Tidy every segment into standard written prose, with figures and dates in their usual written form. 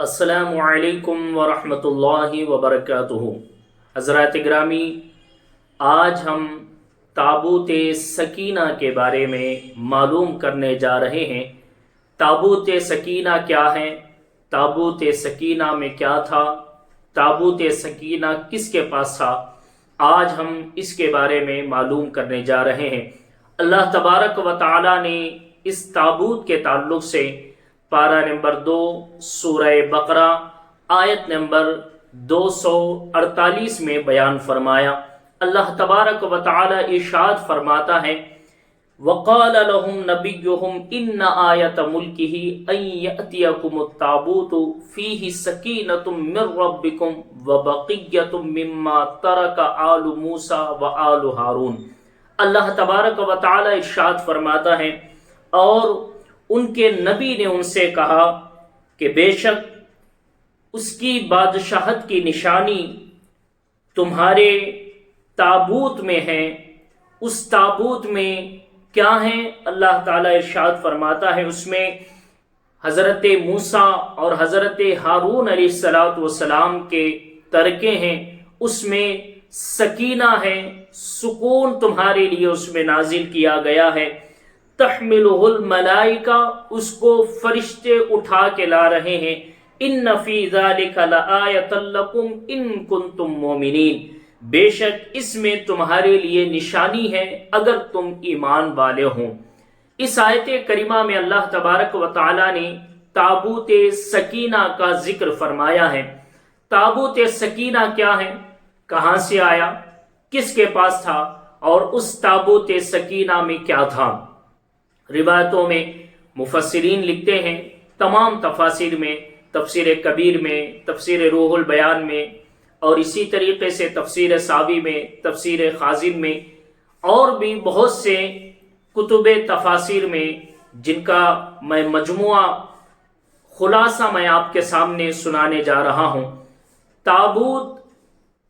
السلام علیکم ورحمۃ اللہ وبرکاتہ۔ حضرات گرامی، آج ہم تابوت سکینہ کے بارے میں معلوم کرنے جا رہے ہیں۔ تابوت سکینہ کیا ہے؟ تابوت سکینہ میں کیا تھا؟ تابوت سکینہ کس کے پاس تھا؟ آج ہم اس کے بارے میں معلوم کرنے جا رہے ہیں۔ اللہ تبارک و تعالی نے اس تابوت کے تعلق سے پارہ نمبر 2 سورہ بقرہ آیت نمبر 248 میں بیان فرمایا۔ اللہ تبارک و تعالی ارشاد فرماتا ہے، وَقَالَ لَهُمْ نَبِيُّهُمْ إِنَّ آيَةَ مُلْكِهِ أَن يَأْتِيَكُمُ التَّابُوتُ فِيهِ سَكِينَةٌ مِّن رَّبِّكُمْ وَبَقِيَّةٌ مِّمَّا تَرَكَ آلُ مُوسَىٰ وَآلُ ہارون۔ اللہ تبارک و تعالی ارشاد فرماتا ہے، اور ان کے نبی نے ان سے کہا کہ بے شک اس کی بادشاہت کی نشانی تمہارے تابوت میں ہے۔ اس تابوت میں کیا ہے؟ اللہ تعالیٰ ارشاد فرماتا ہے، اس میں حضرت موسیٰ اور حضرت ہارون علیہ السلام کے ترکے ہیں، اس میں سکینہ ہے، سکون تمہارے لیے اس میں نازل کیا گیا ہے۔ تحملہ الملائکہ، اس کو فرشتے اٹھا کے لا رہے ہیں۔ ان فی ذلک لآیۃ لکم ان کنتم مومنین، بے شک اس میں تمہارے لیے نشانی ہے اگر تم ایمان والے ہوں۔ اس آیت کریمہ میں اللہ تبارک و تعالی نے تابوت سکینہ کا ذکر فرمایا ہے۔ تابوت سکینہ کیا ہے؟ کہاں سے آیا؟ کس کے پاس تھا؟ اور اس تابوت سکینہ میں کیا تھا؟ روایتوں میں مفسرین لکھتے ہیں، تمام تفاسیر میں، تفسیر کبیر میں، تفسیر روح البیان میں، اور اسی طریقے سے تفسیر ساوی میں، تفسیر خازن میں، اور بھی بہت سے کتب تفاسیر میں، جن کا میں مجموعہ خلاصہ میں آپ کے سامنے سنانے جا رہا ہوں۔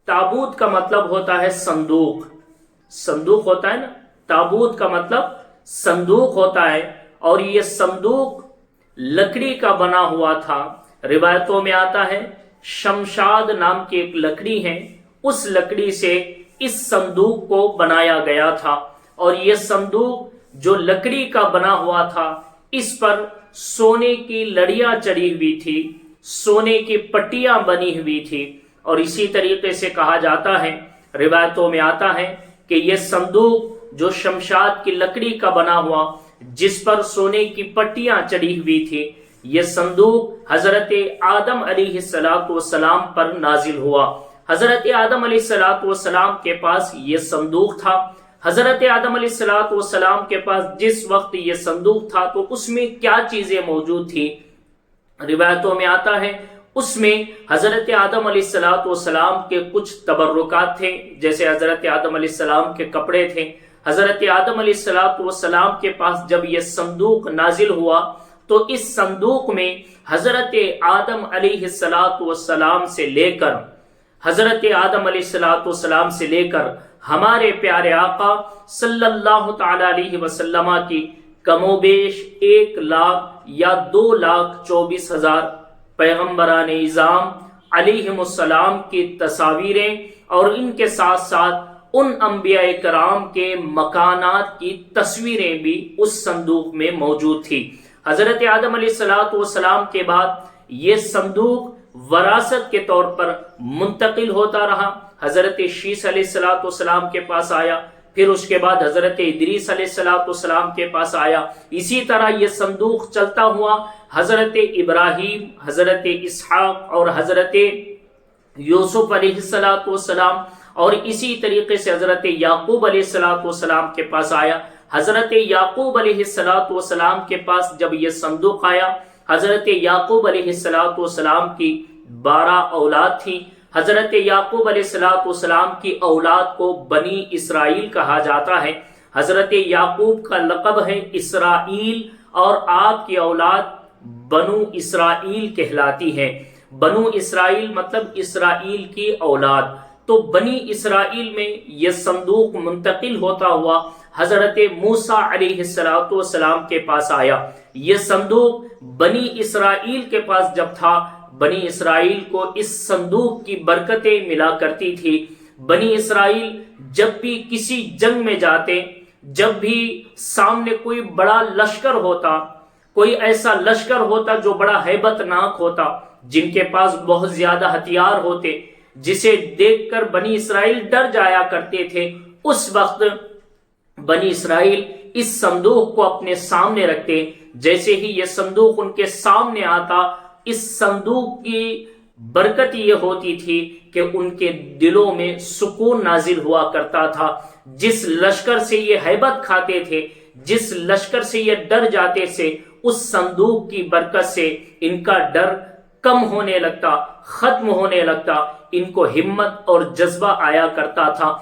تابوت کا مطلب ہوتا ہے صندوق۔ صندوق ہوتا ہے نا، تابوت کا مطلب صندوق ہوتا ہے، اور یہ صندوق لکڑی کا بنا ہوا تھا۔ روایتوں میں آتا ہے شمشاد نام کی ایک لکڑی ہے، اس لکڑی سے اس صندوق کو بنایا گیا تھا، اور یہ صندوق جو لکڑی کا بنا ہوا تھا، اس پر سونے کی لڑیاں چڑھی ہوئی تھی، سونے کی پٹیاں بنی ہوئی تھی، اور اسی طریقے سے کہا جاتا ہے، روایتوں میں آتا ہے کہ یہ صندوق جو شمشاد کی لکڑی کا بنا ہوا، جس پر سونے کی پٹیاں چڑھی ہوئی تھی، یہ صندوق حضرت آدم علیہ السلام پر نازل ہوا۔ حضرت آدم علیہ السلام کے پاس یہ صندوق تھا۔ حضرت آدم علیہ السلام کے پاس جس وقت یہ صندوق تھا تو اس میں کیا چیزیں موجود تھی؟ روایتوں میں آتا ہے اس میں حضرت آدم علیہ السلام کے کچھ تبرکات تھے، جیسے حضرت آدم علیہ السلام کے کپڑے تھے۔ حضرت آدم علیہ السلام کے پاس جب یہ صندوق نازل ہوا تو اس صندوق میں حضرت آدم علیہ السلام سے لے کر حضرت آدم علیہ السلام سے لے کر ہمارے پیارے آقا صلی اللہ تعالی علیہ وسلم کی کم و بیش 1,00,000 یا 2,24,000 پیغمبران اعظام علیہم السلام کی تصاویریں، اور ان کے ساتھ ساتھ ان انبیاء کرام کے مکانات کی تصویریں بھی اس صندوق میں موجود تھی۔ حضرت آدم علیہ السلام کے بعد یہ صندوق وراثت کے طور پر منتقل ہوتا رہا۔ حضرت شیس علیہ السلام کے پاس آیا، پھر اس کے بعد حضرت ادریس علیہ السلام کے پاس آیا۔ اسی طرح یہ صندوق چلتا ہوا حضرت ابراہیم، حضرت اسحاق اور حضرت یوسف علیہ السلام، اور اسی طریقے سے حضرت یعقوب علیہ السلام کے پاس آیا۔ حضرت یعقوب علیہ السلام کے پاس جب یہ صندوق آیا، حضرت یعقوب علیہ السلام کی 12 اولاد تھی۔ حضرت یعقوب علیہ السلام کی اولاد کو بنی اسرائیل کہا جاتا ہے۔ حضرت یعقوب کا لقب ہے اسرائیل، اور آپ کی اولاد بنو اسرائیل کہلاتی ہے۔ بنو اسرائیل مطلب اسرائیل کی اولاد۔ تو بنی اسرائیل میں یہ صندوق منتقل ہوتا ہوا حضرت موسیٰ علیہ السلام کے پاس آیا۔ یہ صندوق بنی اسرائیل کے پاس جب تھا، بنی اسرائیل کو اس صندوق کی برکتیں ملا کرتی تھی۔ بنی اسرائیل جب بھی کسی جنگ میں جاتے، جب بھی سامنے کوئی بڑا لشکر ہوتا، کوئی ایسا لشکر ہوتا جو بڑا ہیبت ناک ہوتا، جن کے پاس بہت زیادہ ہتھیار ہوتے، جسے دیکھ کر بنی اسرائیل ڈر جایا کرتے تھے، اس وقت بنی اسرائیل اس صندوق کو اپنے سامنے رکھتے۔ جیسے ہی یہ صندوق ان کے سامنے آتا، اس صندوق کی برکت یہ ہوتی تھی کہ ان کے دلوں میں سکون نازل ہوا کرتا تھا۔ جس لشکر سے یہ ہیبت کھاتے تھے، جس لشکر سے یہ ڈر جاتے تھے، اس صندوق کی برکت سے ان کا ڈر کم ہونے لگتا، ختم ہونے لگتا، ان کو ہمت اور جذبہ آیا کرتا تھا۔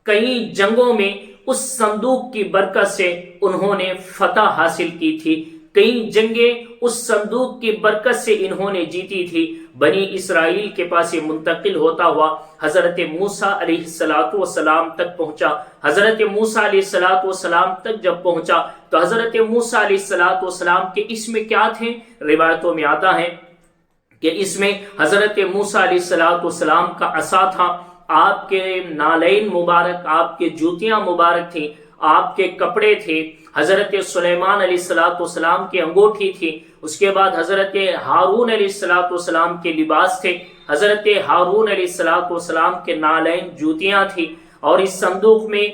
کئی جنگوں میں اس صندوق کی برکت سے انہوں نے فتح حاصل کی تھی، کئی جنگیں اس صندوق کی برکت سے انہوں نے جیتی تھی۔ بنی اسرائیل کے پاس یہ منتقل ہوتا ہوا حضرت موسیٰ علیہ السلام تک پہنچا۔ حضرت موسیٰ علیہ السلام تک جب پہنچا تو حضرت موسیٰ علیہ السلام کے اس میں کیا تھے؟ روایتوں میں آتا ہے کہ اس میں حضرت موسیٰ علیہ السلام کا عصا تھا، آپ کے نالین مبارک، آپ کے جوتیاں مبارک تھیں، آپ کے کپڑے تھے، حضرت سلیمان علیہ السلام کی انگوٹھی تھی، اس کے بعد حضرت ہارون علیہ السلام کے لباس تھے، حضرت ہارون علیہ السلام کے نالین جوتیاں تھی، اور اس صندوق میں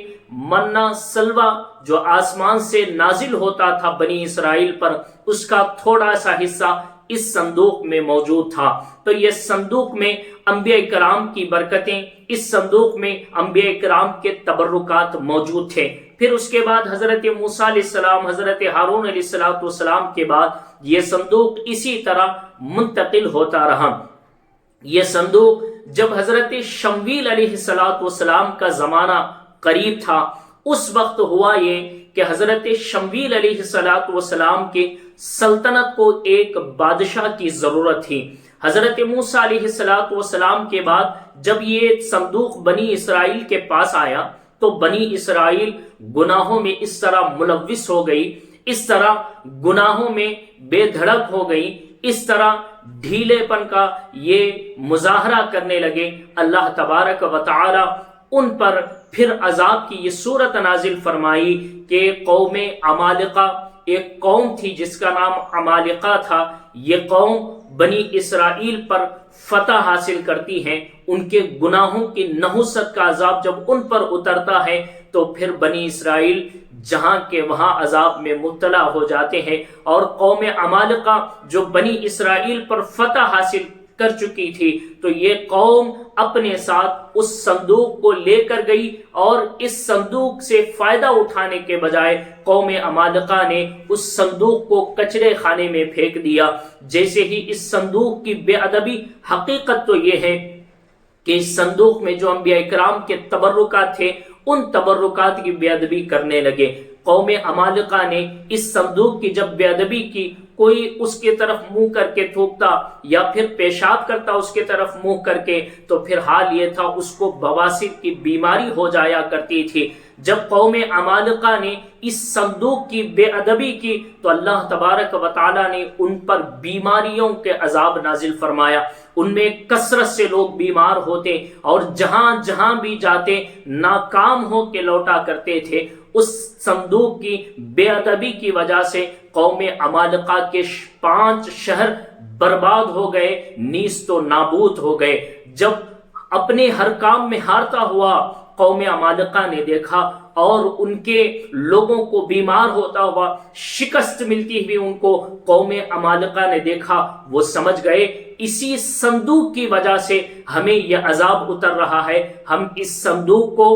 منا سلوہ جو آسمان سے نازل ہوتا تھا بنی اسرائیل پر، اس کا تھوڑا سا حصہ اس صندوق میں موجود تھا۔ تو یہ صندوق میں انبیاء کرام کی برکتیں، اس صندوق میں انبیاء کرام کے تبرکات موجود تھے۔ پھر اس کے بعد حضرت موسیٰ علیہ السلام، حضرت ہارون علیہ السلام کے بعد یہ صندوق اسی طرح منتقل ہوتا رہا۔ یہ صندوق جب حضرت شمویل علیہ السلام کا زمانہ قریب تھا، اس وقت ہوا یہ کہ حضرت شمویل علیہ السلام کی سلطنت کو ایک بادشاہ کی ضرورت تھی۔ حضرت موسیٰ علیہ السلام کے بعد جب یہ صندوق بنی اسرائیل کے پاس آیا تو بنی اسرائیل گناہوں میں اس طرح ملوث ہو گئی، اس طرح گناہوں میں بے دھڑک ہو گئی، اس طرح ڈھیلے پن کا یہ مظاہرہ کرنے لگے۔ اللہ تبارک و تعالی ان پر پھر عذاب کی یہ صورت نازل فرمائی کہ قوم عمالقہ، ایک قوم تھی جس کا نام عمالقہ تھا، یہ قوم بنی اسرائیل پر فتح حاصل کرتی ہے۔ ان کے گناہوں کی نحوست کا عذاب جب ان پر اترتا ہے تو پھر بنی اسرائیل جہاں کے وہاں عذاب میں مبتلا ہو جاتے ہیں، اور قوم عمالقہ جو بنی اسرائیل پر فتح حاصل کر چکی تھی تو یہ قوم اپنے ساتھ اس صندوق کو لے کر گئی، اور اس صندوق سے فائدہ اٹھانے کے بجائے قوم عمالقہ نے اس صندوق کو کچرے خانے میں پھینک دیا۔ جیسے ہی اس صندوق کی بے ادبی، حقیقت تو یہ ہے کہ اس صندوق میں جو انبیاء کرام کے تبرکات تھے، ان تبرکات کی بے ادبی کرنے لگے۔ قوم عمالقہ نے اس صندوق کی جب بے ادبی کی، کوئی اس کے طرف منہ کر کے تھوکتا یا پھر پیشاب کرتا اس کے طرف منہ کر کے، تو پھر حال یہ تھا اس کو بواسیر کی بیماری ہو جایا کرتی تھی۔ جب قوم عمالقہ نے اس صندوق کی بے ادبی کی تو اللہ تبارک و تعالی نے ان پر بیماریوں کے عذاب نازل فرمایا۔ ان میں کثرت سے لوگ بیمار ہوتے اور جہاں جہاں بھی جاتے ناکام ہو کے لوٹا کرتے تھے۔ اس صندوق کی بے ادبی کی وجہ سے قوم عمالقہ کے 5 شہر برباد ہو گئے، نیست و نابود ہو گئے۔ جب اپنے ہر کام میں ہارتا ہوا قوم عمالقہ نے دیکھا اور ان کے لوگوں کو بیمار ہوتا ہوا، شکست ملتی ہوئی ان کو قوم عمالقہ نے دیکھا، وہ سمجھ گئے اسی صندوق کی وجہ سے ہمیں یہ عذاب اتر رہا ہے۔ ہم اس صندوق کو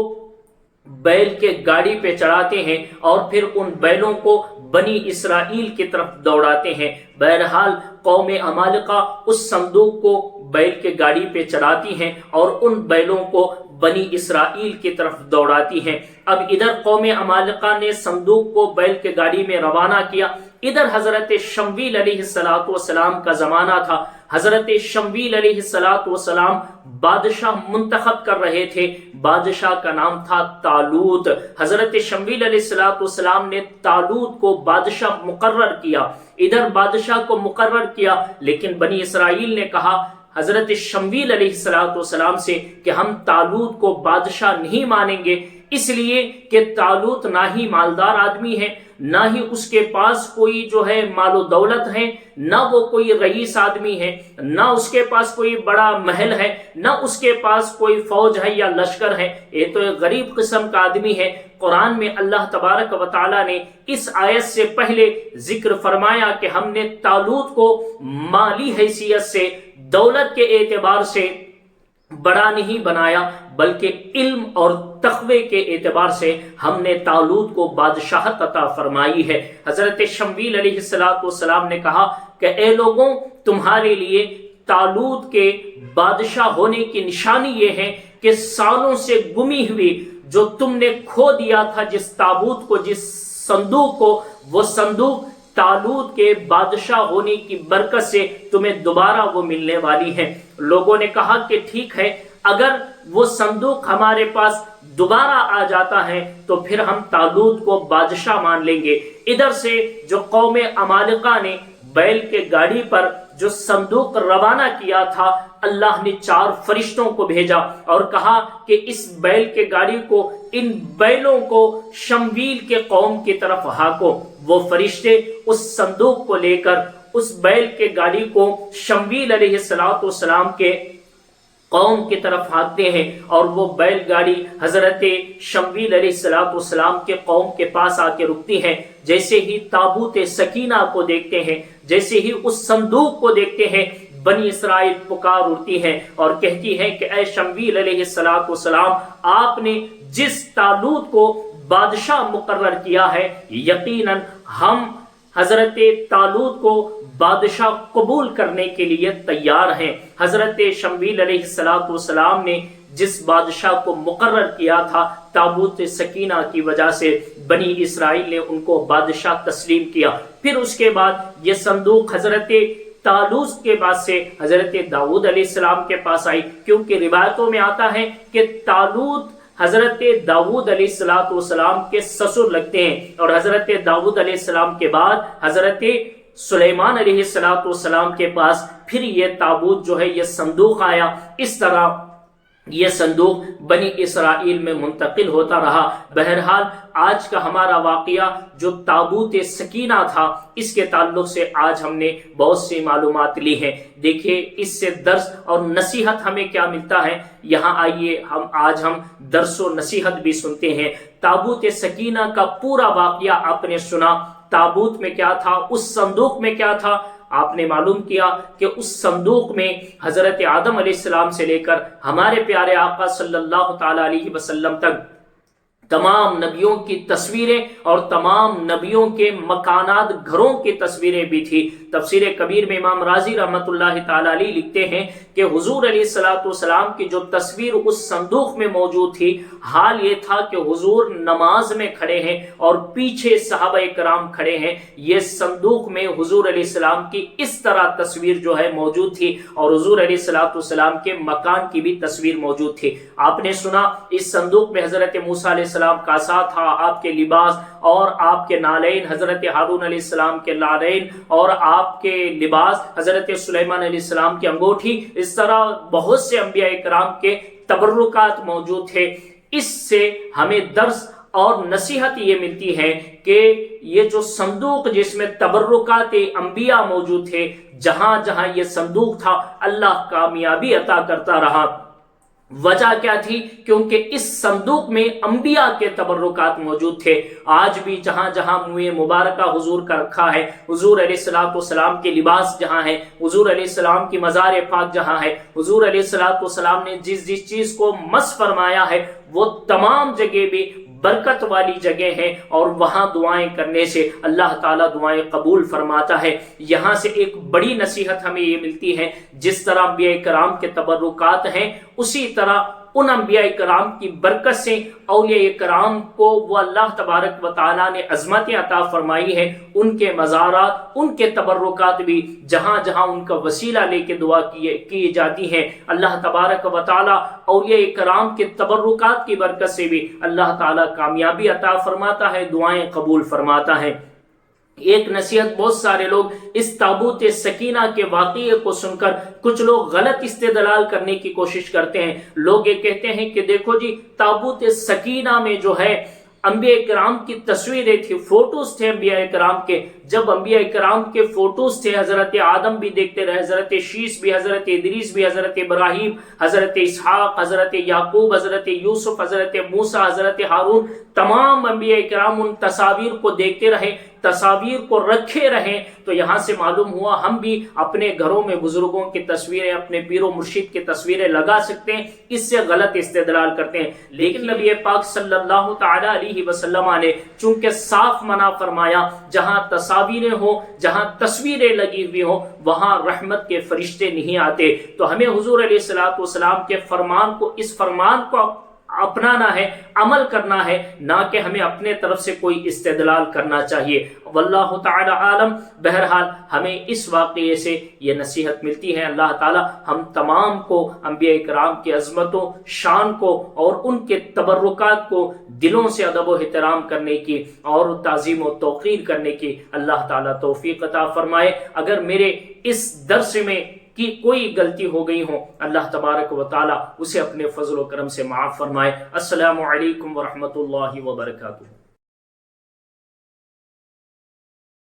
بیل کے گاڑی پہ چڑھاتے ہیں اور پھر ان بیلوں کو بنی اسرائیل کی طرف دوڑاتے ہیں۔ بہرحال قوم عمالقہ اس صندوق کو بیل کے گاڑی پہ چڑھاتی ہیں اور ان بیلوں کو بنی اسرائیل کی طرف دوڑاتی ہیں۔ اب ادھر قوم عمالقہ نے صندوق کو بیل کے گاڑی میں روانہ کیا، ادھر حضرت شمویل علیہ السلام کا زمانہ تھا۔ حضرت شمویل علیہ السلام بادشاہ منتخب کر رہے تھے، بادشاہ کا نام تھا طالوت۔ حضرت شمویل علیہ السلام نے طالوت کو بادشاہ مقرر کیا، ادھر بادشاہ کو مقرر کیا، لیکن بنی اسرائیل نے کہا حضرت شمویل علیہ السلام سے کہ ہم طالوت کو بادشاہ نہیں مانیں گے، اس لیے کہ طالوت نہ ہی مالدار آدمی ہے، نہ ہی اس کے پاس کوئی جو ہے مال و دولت ہے، نہ وہ کوئی رئیس آدمی ہے، نہ اس کے پاس کوئی بڑا محل ہے، نہ اس کے پاس کوئی فوج ہے یا لشکر ہے، یہ تو ایک غریب قسم کا آدمی ہے۔ قرآن میں اللہ تبارک و تعالی نے اس آیت سے پہلے ذکر فرمایا کہ ہم نے طالوت کو مالی حیثیت سے، دولت کے اعتبار سے بڑا نہیں بنایا، بلکہ علم اور تقوی کے اعتبار سے ہم نے طالوت کو بادشاہت عطا فرمائی ہے۔ حضرت شمویل علیہ السلام نے کہا کہ اے لوگوں، تمہارے لیے طالوت کے بادشاہ ہونے کی نشانی یہ ہے کہ سالوں سے گمی ہوئی جو تم نے کھو دیا تھا، جس تابوت کو، جس صندوق کو، وہ صندوق طالوت کے بادشاہ ہونے کی برکت سے تمہیں دوبارہ وہ ملنے والی ہے۔ لوگوں نے کہا کہ ٹھیک ہے، اگر وہ صندوق ہمارے پاس دوبارہ آ جاتا ہے تو پھر ہم طالوت کو بادشاہ مان لیں گے۔ ادھر سے جو قوم عمالقہ نے بیل کے گاڑی پر جو صندوق روانہ کیا تھا، اللہ نے 4 فرشتوں کو بھیجا اور کہا کہ اس بیل کے گاڑی کو، ان بیلوں کو شمویل کے قوم کی طرف ہاکو۔ وہ فرشتے اس صندوق کو لے کر اس بیل کے گاڑی کو شمویل علیہ السلام کے قوم کی طرف ہانکتے ہیں، اور وہ بیل گاڑی حضرت شمویل علیہ السلام کے قوم کے پاس آ کے رکتی ہے۔ جیسے ہی تابوت سکینہ کو دیکھتے ہیں، جیسے ہی اس صندوق کو دیکھتے ہیں، بنی اسرائیل پکار اٹھتی ہے اور کہتی ہے کہ اے شمویل علیہ السلام، آپ نے جس طالوت کو بادشاہ مقرر کیا ہے، یقیناً ہم حضرت طالوت کو بادشاہ قبول کرنے کے لیے تیار ہیں۔ حضرت شمویل علیہ السلام نے جس بادشاہ کو مقرر کیا تھا، تابوت سکینہ کی وجہ سے بنی اسرائیل نے ان کو بادشاہ تسلیم کیا۔ پھر اس کے بعد یہ صندوق حضرت طالوت کے بعد سے حضرت داؤد علیہ السلام کے پاس آئی، کیونکہ روایتوں میں آتا ہے کہ طالوت حضرت داؤد علیہ السلام کے سسر لگتے ہیں، اور حضرت داؤد علیہ السلام کے بعد حضرت سلیمان علیہ السلام کے پاس پھر یہ تابوت جو ہے، یہ صندوق آیا۔ اس طرح یہ صندوق بنی اسرائیل میں منتقل ہوتا رہا۔ بہرحال آج کا ہمارا واقعہ جو تابوت سکینہ تھا، اس کے تعلق سے آج ہم نے بہت سی معلومات لی ہیں۔ دیکھیے اس سے درس اور نصیحت ہمیں کیا ملتا ہے، یہاں آئیے آج ہم درس و نصیحت بھی سنتے ہیں۔ تابوت سکینہ کا پورا واقعہ آپ نے سنا، تابوت میں کیا تھا، اس صندوق میں کیا تھا، آپ نے معلوم کیا کہ اس صندوق میں حضرت آدم علیہ السلام سے لے کر ہمارے پیارے آقا صلی اللہ تعالی علیہ وسلم تک تمام نبیوں کی تصویریں اور تمام نبیوں کے مکانات، گھروں کی تصویریں بھی تھی۔ تفسیر کبیر میں امام رازی رحمت اللہ تعالی علیہ لکھتے ہیں کہ حضور علیہ السلام کی جو تصویر اس صندوق میں موجود تھی، حال یہ تھا کہ حضور نماز میں کھڑے ہیں اور پیچھے صحابہ کرام کھڑے ہیں۔ یہ صندوق میں حضور علیہ السلام کی اس طرح تصویر جو ہے موجود تھی، اور حضور علیہ السلام کے مکان کی بھی تصویر موجود تھی۔ آپ نے سنا اس صندوق میں حضرت موسیٰ علیہ السلام کا سا تھا، آپ کے لباس اور آپ کے نالین، حضرت ہارون علیہ السلام کے نالین اور آپ کے لباس، حضرت سلیمان علیہ السلام کی انگوٹھی، اس طرح بہت سے انبیاء کرام کے تبرکات موجود تھے۔ اس سے ہمیں درس اور نصیحت یہ ملتی ہے کہ یہ جو صندوق جس میں تبرکات انبیاء موجود تھے، جہاں جہاں یہ صندوق تھا، اللہ کامیابی عطا کرتا رہا۔ وجہ کیا تھی؟ کیونکہ اس صندوق میں انبیاء کے تبرکات موجود تھے۔ آج بھی جہاں جہاں منہ مبارکہ حضور کا رکھا ہے، حضور علیہ السلام کے لباس جہاں ہے، حضور علیہ السلام کی مزار پاک جہاں ہے، حضور علیہ السلام نے جس جس چیز کو مس فرمایا ہے، وہ تمام جگہ بھی برکت والی جگہ ہے، اور وہاں دعائیں کرنے سے اللہ تعالیٰ دعائیں قبول فرماتا ہے۔ یہاں سے ایک بڑی نصیحت ہمیں یہ ملتی ہے، جس طرح انبیاء کرام کے تبرکات ہیں، اسی طرح ان انبیاء کرام کی برکت سے اولیاء کرام کو وہ اللہ تبارک و تعالیٰ نے عظمتیں عطا فرمائی ہے، ان کے مزارات، ان کے تبرکات بھی جہاں جہاں ان کا وسیلہ لے کے دعا کی جاتی ہے، اللہ تبارک و تعالیٰ اولیاء کرام کے تبرکات کی برکت سے بھی اللہ تعالیٰ کامیابی عطا فرماتا ہے، دعائیں قبول فرماتا ہے۔ ایک نصیحت، بہت سارے لوگ اس تابوت سکینہ کے واقعے کو سن کر کچھ لوگ غلط استدلال کرنے کی کوشش کرتے ہیں۔ لوگ یہ کہتے ہیں کہ دیکھو جی، تابوت سکینہ میں جو ہے انبیاء کرام کی تصویریں تھی، فوٹوز تھے انبیاء کرام کے۔ جب انبیاء کرام کے فوٹوز تھے، حضرت آدم بھی دیکھتے رہے، حضرت شیش بھی، حضرت ادریس بھی، حضرت ابراہیم، حضرت اسحاق، حضرت یعقوب، حضرت یوسف، حضرت موسیٰ، حضرت ہارون، تمام انبیاء کرام ان تصاویر کو دیکھتے رہے، تصاویر کو رکھے رہے۔ تو یہاں سے معلوم ہوا ہم بھی اپنے گھروں میں بزرگوں کی تصویریں، اپنے پیر و مرشد کی تصویریں لگا سکتے ہیں، اس سے غلط استدلال کرتے ہیں۔ لیکن نبی پاک صلی اللہ تعالی علیہ وسلم نے چونکہ صاف منع فرمایا، جہاں تصاویریں ہوں، جہاں تصویریں لگی ہوئی ہوں، وہاں رحمت کے فرشتے نہیں آتے۔ تو ہمیں حضور علیہ الصلوۃ والسلام کے فرمان کو، اس فرمان کو اپنانا ہے، عمل کرنا ہے، نہ کہ ہمیں اپنے طرف سے کوئی استدلال کرنا چاہیے۔ واللہ تعالی عالم۔ بہرحال ہمیں اس واقعے سے یہ نصیحت ملتی ہے، اللہ تعالی ہم تمام کو انبیاء کرام کی عظمتوں، شان کو اور ان کے تبرکات کو دلوں سے ادب و احترام کرنے کی اور تعظیم و توقیر کرنے کی اللہ تعالی توفیق عطا فرمائے۔ اگر میرے اس درس میں کی کوئی غلطی ہو گئی ہو، اللہ تبارک و تعالی اسے اپنے فضل و کرم سے معاف فرمائے۔ السلام علیکم ورحمۃ اللہ وبرکاتہ۔